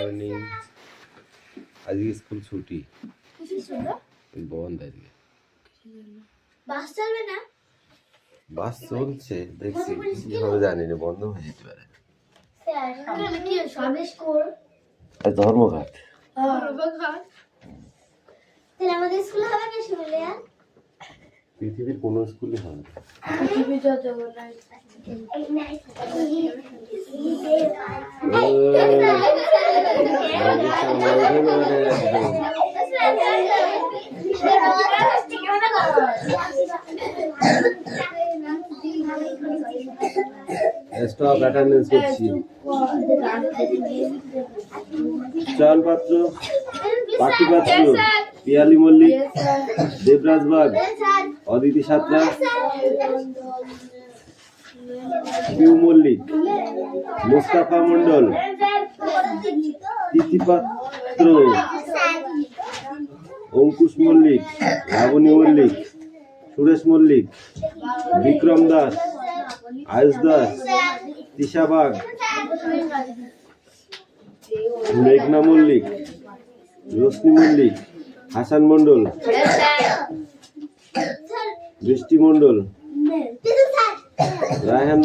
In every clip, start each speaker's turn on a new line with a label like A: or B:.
A: Morning. আজকে school ছুটি, বন্ধ আজকে।
B: বাস চলবে না?
A: বাস চলছে, দেখছি কি হবে জানি না, বন্ধ হয়ে যেতে পারে। ধর্মঘাট।
B: আমাদের স্কুল হবে না শুনলে?
A: পৃথিবীর কোন স্কুলে হবে? স্টপ অ্যাটেন্ডেন্স করছি। চয়ন পাত্র, পাখি পাত্র, পিয়ালি মল্লিক, দেবরাজ বাগ, অদিতি সাঁতরা, পিউ মল্লিক, মুস্তাফা মন্ডল, তিথি পাত্র, অঙ্কুশ মল্লিক, লাবণী মল্লিক, সুরেশ মল্লিক, বিক্রম দাস, আয়ুষ দাস, তিশা বাগ, মেঘনা মল্লিক, রশ্মি মল্লিক, হাসান মন্ডল, বৃষ্টি মন্ডল, রায়হান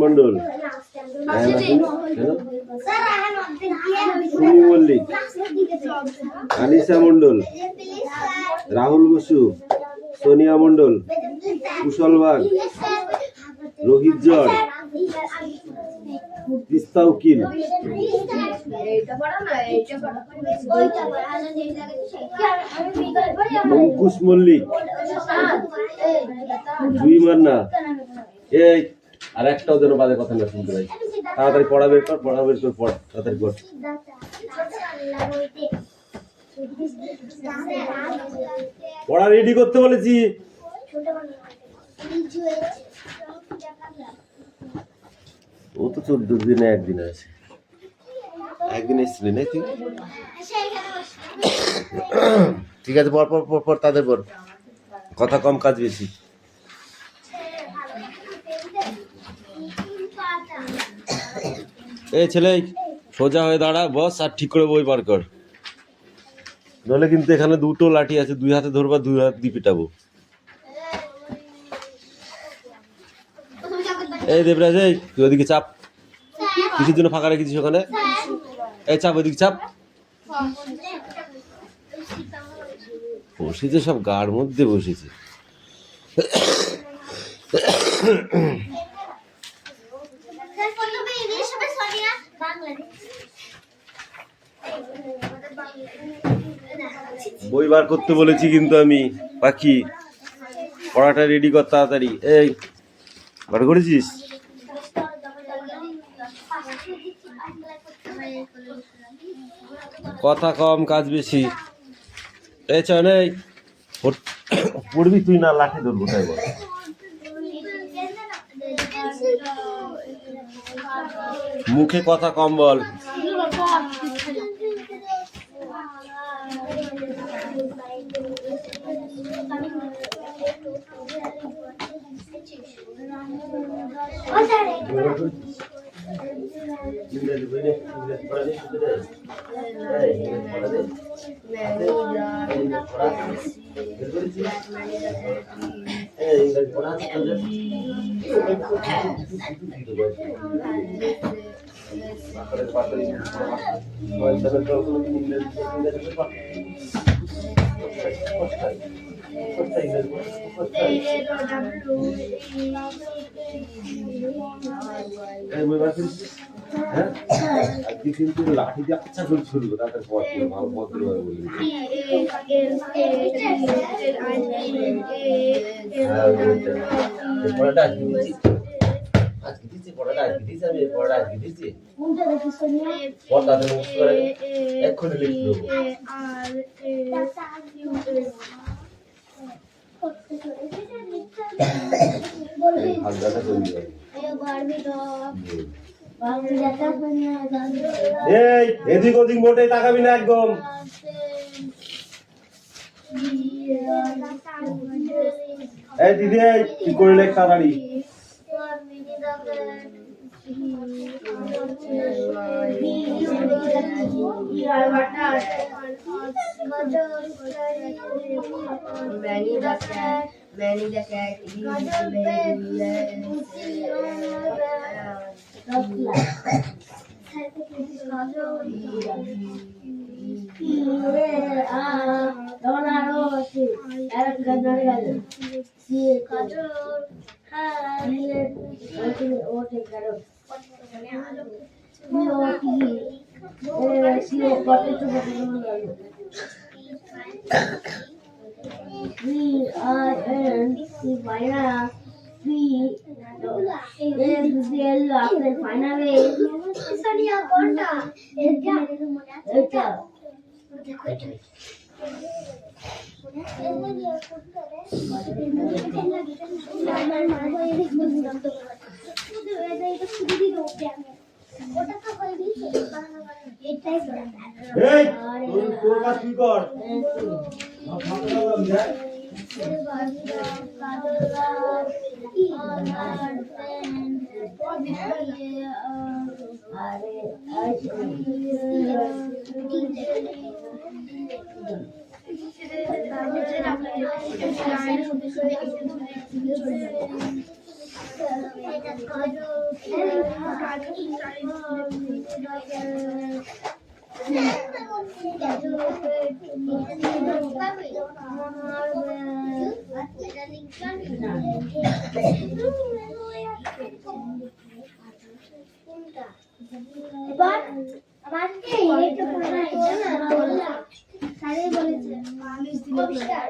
A: মন্ডল, সুমি মল্লিক, আনিসা মন্ডল, রাহুল বসু, সোনিয়া মন্ডল, কুশল বাগ, রোহিত জট, তিস্তা উকিল, অঙ্কুশ মল্লিক, জুই মান্না। এই আর একটাও যেন বাজে কথা না শুনতে পাই। তাড়াতাড়ি পড়া বের কর, পড়, তাড়াতাড়ি কর। পড়া রেডি করতে বলেছি। ও তো 14 দিনে একদিন আছে, একদিন এসছিলি না তুই? ঠিক আছে, পর তাদের পর। কথা কম কাজ বেশি। এই ছেলে, সোজা হয়ে দাঁড়া, বস, আর ঠিক করে বই বার কর, নইলে কিন্তু এখানে দুটো লাঠি আছে, দুই হাতে ধরবা, দুই হাত দিয়ে পিটাবো। এই দেবরাজ, এই তুই ওদিকে চাপ, কিসের জন্য ফাঁকা রেখেছিস ওখানে? এই চাপ, ওদিকে চাপ। বসেছে সব গার মধ্যে বসেছে। বই বার করতে বলেছি কিন্তু আমি, পাখি পড়াটা রেডি কর তাড়াতাড়ি। এই বার করেছিস? কথা কম কাজ বেশি। এই চল, এই পড়বি তুই না লাঠি ধরবো, তাই বল। মুখে কথা কম বল। কিন্তু লাঠি দিয়ে আচ্ছা করে শুরু করে তাদের পর ভালো ভদ্রভাবে বলবি। পড়াটা আজকে দিচ্ছি, পড়াটা আজকে দিচ্ছি, আমি পড়াটা আজকে দিচ্ছি। পড়াতে মুখ করে এক্ষুনি লিখে দেবো। হালকাটা করে দিবি। এই এদিক ওদিক মোটে তাকাবি না একদম। এই দিদি, কি করলে তাড়াতাড়ি।
C: Many the cat is
B: Sania কোনটা এটা দেখো এটা ওটা তো করে দিয়েছে এটাই
A: এই তোর কাজ কি কর
B: এবার আমার এই একটু পুরো না বললাম স্যারে বলেছে কবিস্টার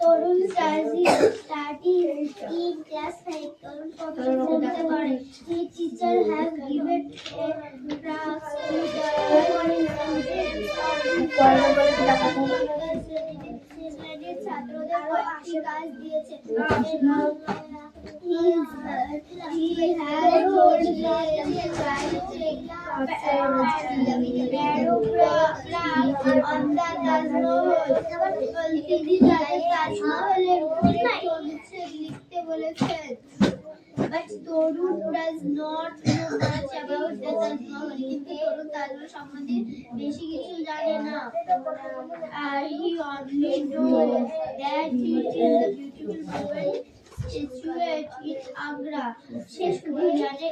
B: তরুণ studies in class 5. Torun his teacher has given a task to ছাত্রদের কয়েকটি কাজ দিয়েছে he has told লিখতে বলেছেন but Torun does not know much about the Taj Mahal. কিন্তু তরুণ তাজমহল সম্বন্ধে বেশি কিছু জানে না he only knows that it is a beautiful jewel situate in Agra. সে শুধু জানে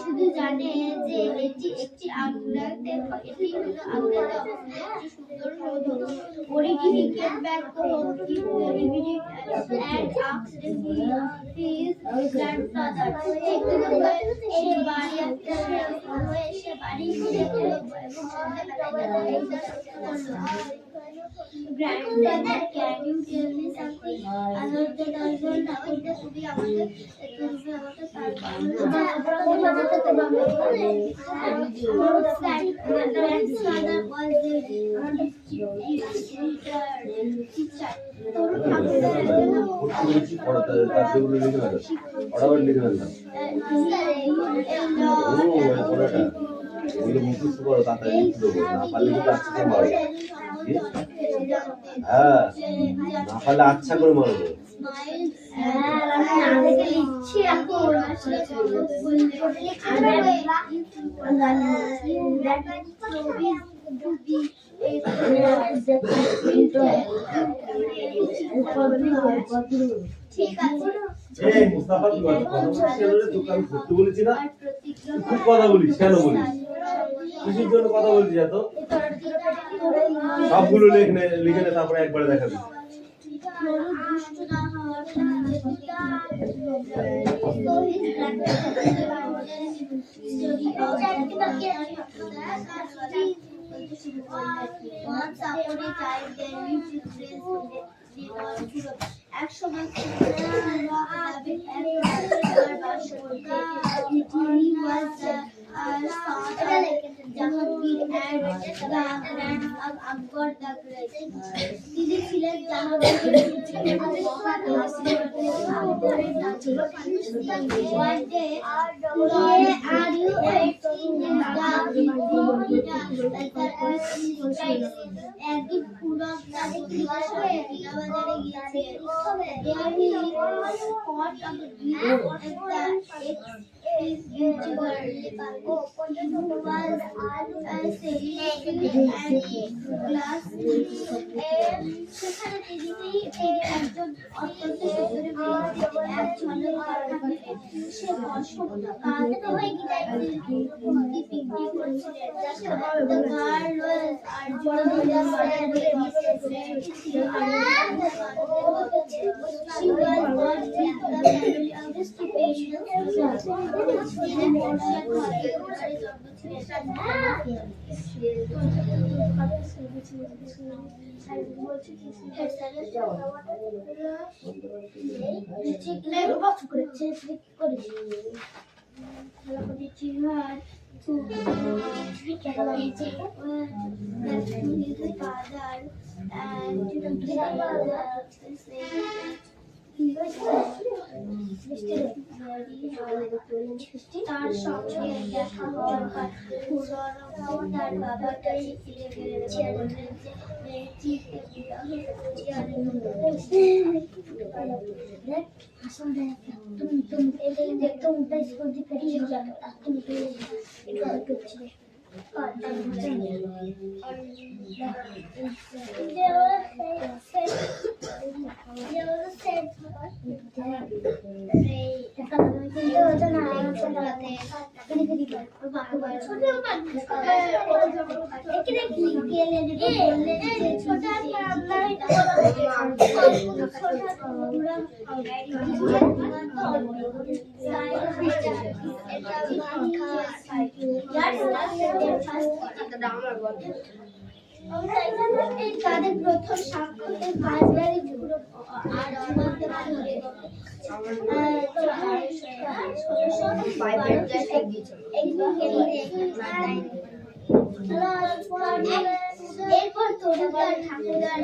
B: শুধু জানে যে এটি একটি আগ্রাতে এটি হলো আগ্রাতে অবস্থিত একটি সুন্দর সৌধ When he came back home, he immediately and asked his grandfather. Grandfather, can you tell me something about the Dargon ঠাকুরটা তুমি আমাকে grandfather was
A: আচ্ছা করে মারবো মুস্তাফা কি দোকান ঘুরতে বলেছি না খুব কথা বলিস কেন বলিস কিসের জন্য কথা বলছিস এত সবগুলো লিখে নে তারপরে একবারে দেখাবি
B: তিনি ছিলেন One day, are you একদিন পুরব পত্রিকার সাথে বাজারে গিয়েছে সেখানে তিনি একজন অত্যন্ত সুন্দরী এক ঝলক সে বসন্ত কাঁদতে হয়ে তার সঙ্গে দেখা হওয়ার পর তার বাবা কাছে ফিরে গেলেন তাদের প্রথম সাক্ষাতের পাঁচবারই আর এরপর তরুণদার ঠাকুরদার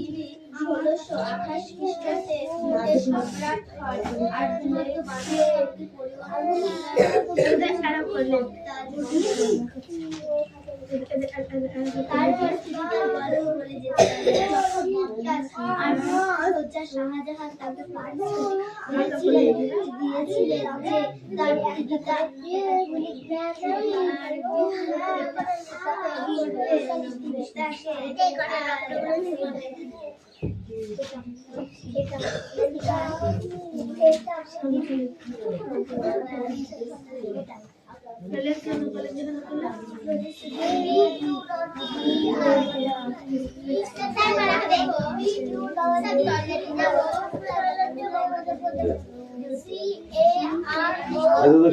B: তিনি 1628 খ্রিস্টাব্দে সম্রাট হয় আর খারাপ করলেন শাহজাহান তাকে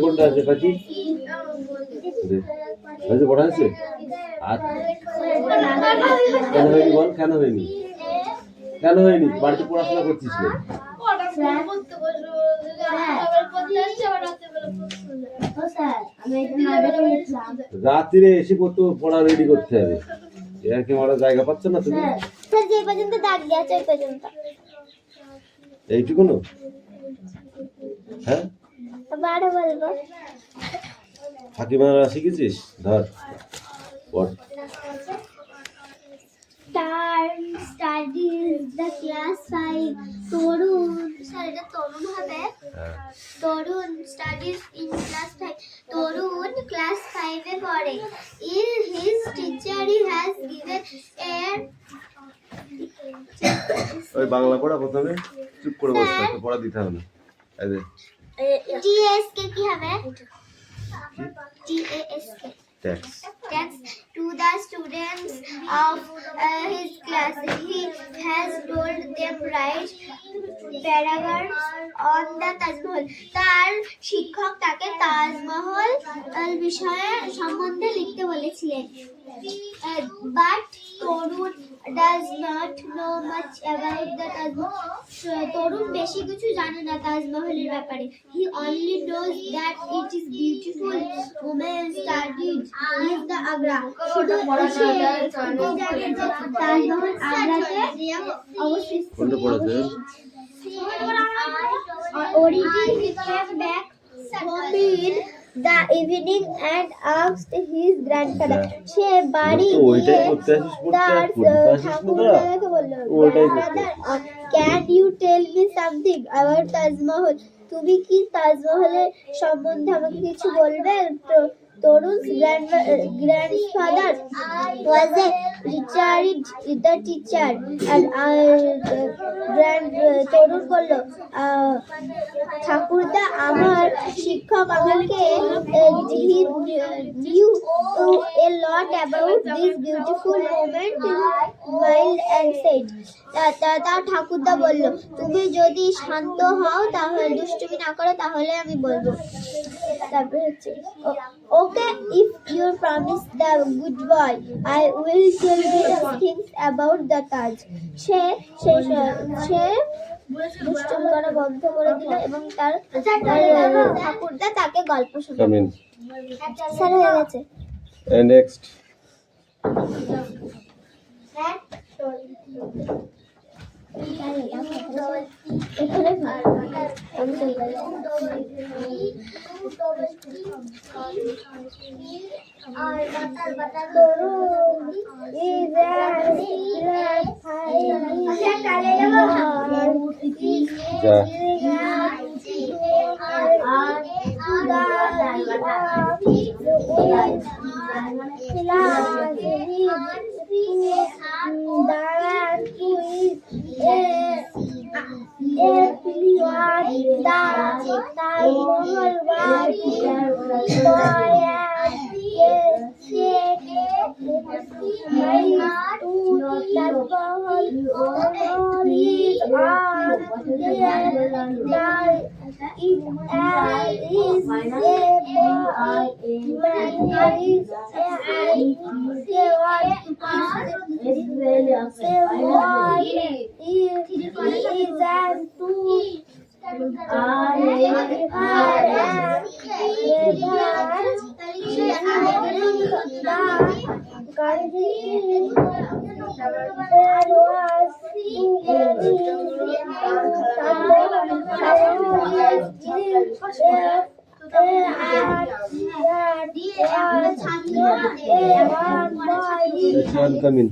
A: কোনটা আছে পাখি পড়া আছে আর কেন হয়নি বল কেন হয়নি বাড়িতে পড়াশোনা করছিস না রাত্রিরে এসে কত পড়া রেডি করতে হবে এর কি মারা জায়গা পাচ্ছ না তুমি
B: স্যার যে পর্যন্ত দাগ দিয়েছে ওই পর্যন্ত
A: এইটুকু না হ্যাঁ
B: বাড়া বলবো
A: ফাঁকি মারা শিখেছিস ধর পড়
B: studies the class 5 Tarun sir এটা তরুণ হবে তরুণ studies in class 5 Tarun class 5 এ পড়ে his teacher has given a
A: ওই বাংলা পড়া প্রথমে চুপ করে বসতে হবে পড়া দিতে হবে এই যে
B: TASK কি হবে TASK tax to the students of his class. He has told them write paragraphs on the Taj Mahal. তার শিক্ষক তাকে তাজমহল বিষয়ে সম্বন্ধে লিখতে বলেছিলেন but Tarun does not know much about the Taj Mahal. তরুণ বেশি কিছু জানে না তাজমহলের ব্যাপারে he only knows that it is beautiful women studied in the Agra শুধু তাজমহল আগ্রাতে অবস্থিত
A: কোনটা পড়াছে
B: Origin he came back home in the evening and asked his grandfather সে বাড়ি গিয়ে তার ঠাকুরদাদাকে বলল can you tell me something about Taj Mahal তুমি কি তাজমহলের সম্বন্ধে আমাকে কিছু বলবে তরুণ's grandfather was a retired teacher and তরুণ বলল ঠাকুরদা আমার শিক্ষক আমাকে knew a lot about this beautiful moment in wild and said তা ঠাকুরদা বলল তুমি যদি শান্ত হও তাহলে দুষ্টুমি না করো তাহলে আমি বলবো তারপর হচ্ছে okay if you promise the good boy I will tell you things about the Taj সে দুষ্টুমি করা বন্ধ করে দিল এবং তার ঠাকুরদা তাকে গল্প শোনাবে স্যার হয়ে গেছে
A: নেক্সট
B: এখানে
A: John, come in.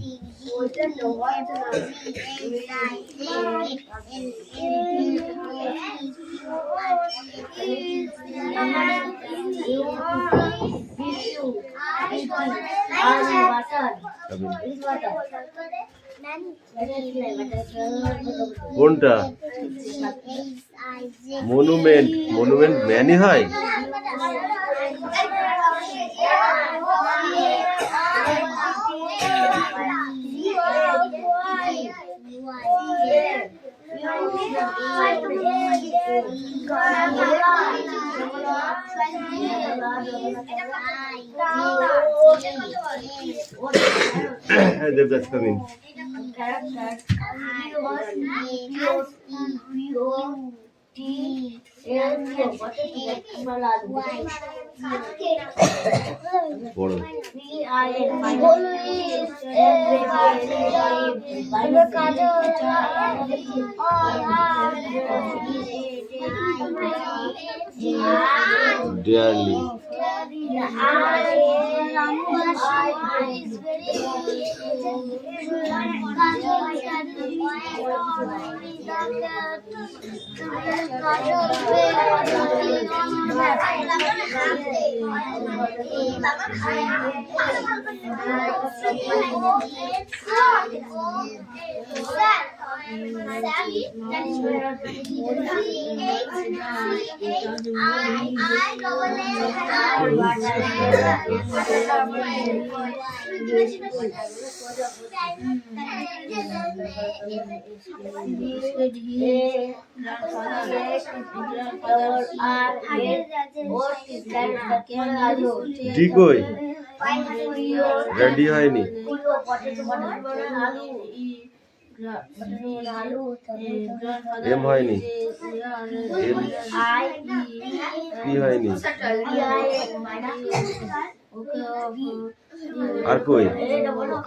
A: কোনটা মনুমেন্ট মনুমেন্ট ম্যানই হয় Devdas, come in. Dearly. ডিকই রেডি হয়নি এম হয়নি এম পি হয়নি আর কই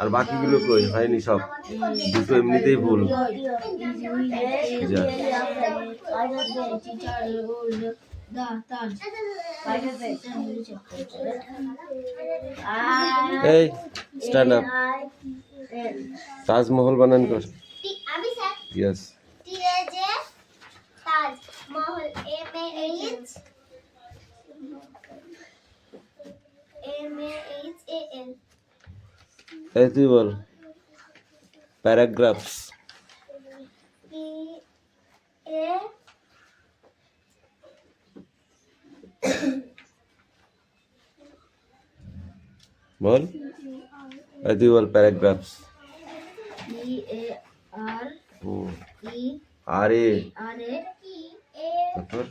A: আর বাকিগুলো কই হয়নি সব দুটো এমনিতেই ভুল এই স্ট্যান্ড আপ তাজমহল বানান কর यस
B: टीजे ताजमहल MAHAL
A: এই তুই বল প্যারাগ্রাফস বল এই তুই বল প্যারাগ্রাফস আর এ তারপর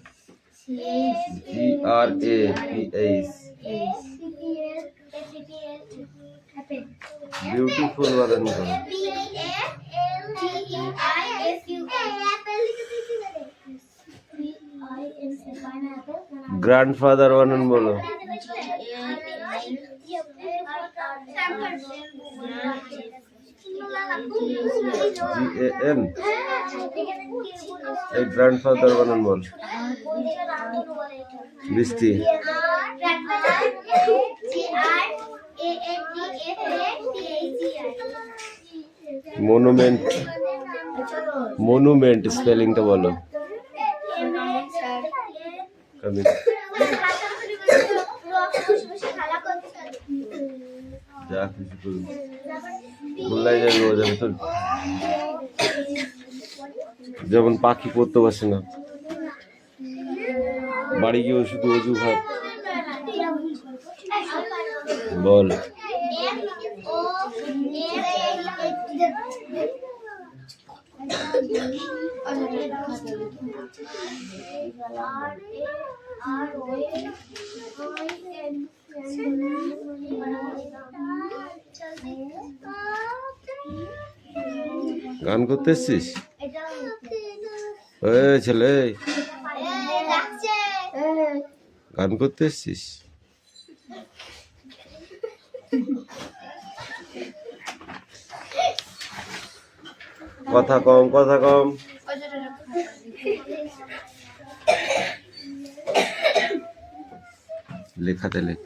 A: GRAPH বিউটিফুল বানান করো গ্র্যান্ডফাদার বানান বলো GAN এই গ্র্যান্ডফাদার বানান বল বৃষ্টি মনুমেন্ট মনুমেন্ট স্পেলিংটা বলো যা কিছু করবি ভুলাই যাবে ও যাবে তো যেমন পাখি পড়তে পারছে না বাড়ি গিয়ে শুধু অজু ভাত বল গান করতে এসছিস ছেলে গান করতে এসছিস কথা কম লেখাতে লেখ।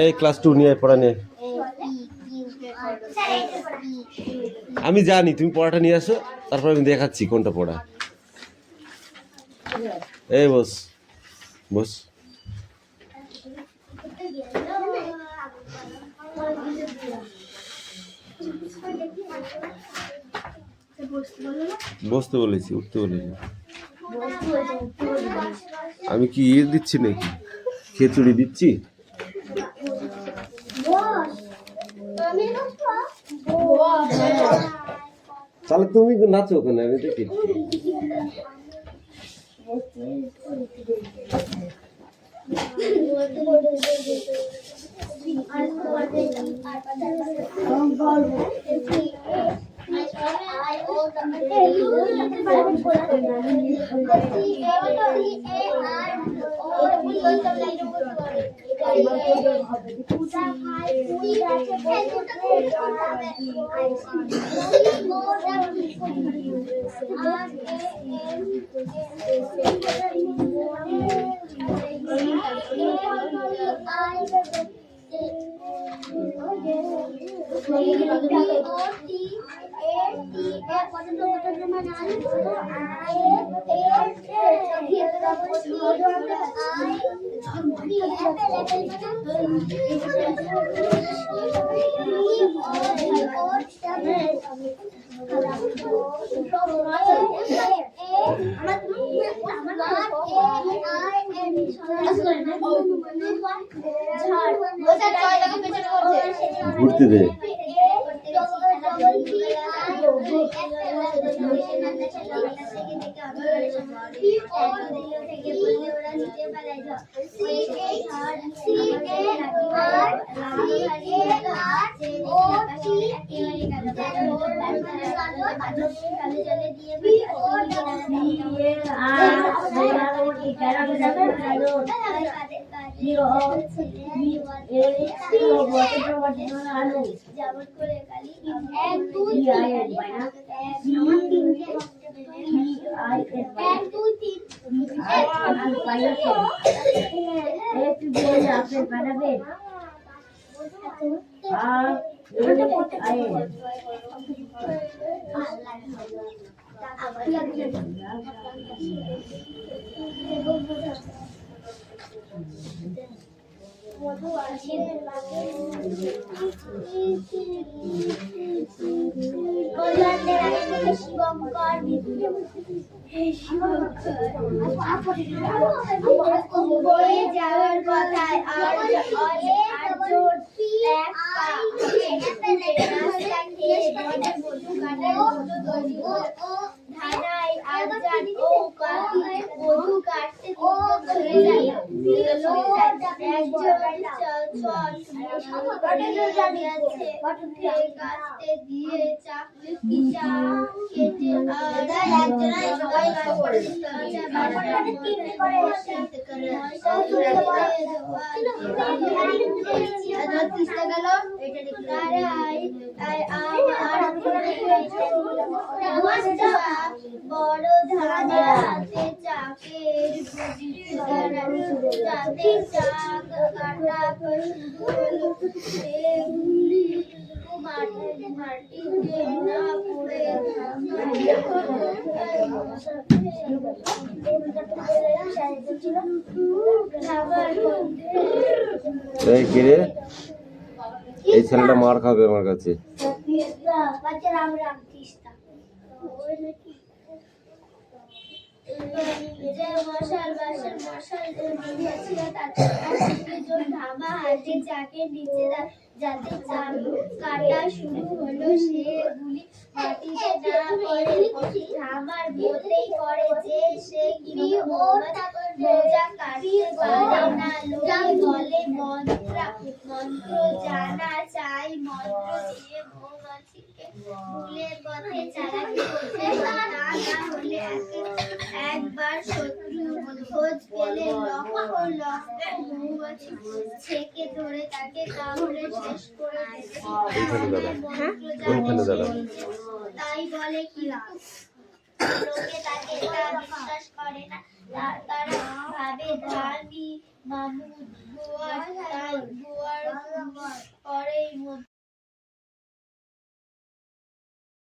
A: এই ক্লাস 2 নিয়ে পড়া নিয়ে। আমি জানি তুমি পড়াটা নিয়ে আসো, তারপর আমি দেখাচ্ছি কোনটা পড়া। এই বস বস। বসতে বলেছি, উঠতে বলেছি। আমি কি ইয়ে দিচ্ছি নাকি, খিচুড়ি দিচ্ছি? তাহলে তুমি নাচো ওখানে, আমি দেখি। ঘুরতে দে। যাওয়ার কথায় বড় ধানে হাতে চাকের যাতে চাক কাটা মাটিতে না পড়ে এই কিরে, এই ছেলেটা মার খাবে আমার কাছে। যাতে কাটা শুরু হলো, সেগুলি মাটিতে না পড়ে ধামার বলতেই করে যে সে কি মজা কাটতে পারে না। লোকে বলে মন্ত্র জানা চাই, মন্ত্র দিয়ে মৌমাছিকে ফুলের পথে চালাকি করতে হয়, তা না হলে একবার শত্রু খোঁজ পেলে লক্ষ লক্ষ মৌমাছি ছেকে ধরে তাকে কামড়ে শেষ করে দেবে। তাই
B: তাই বলে, কিন্তু লোকে তাকে তা বিশ্বাস করে না। তারা ভাবে ধার্মিক মামুদ গোয়ার পরে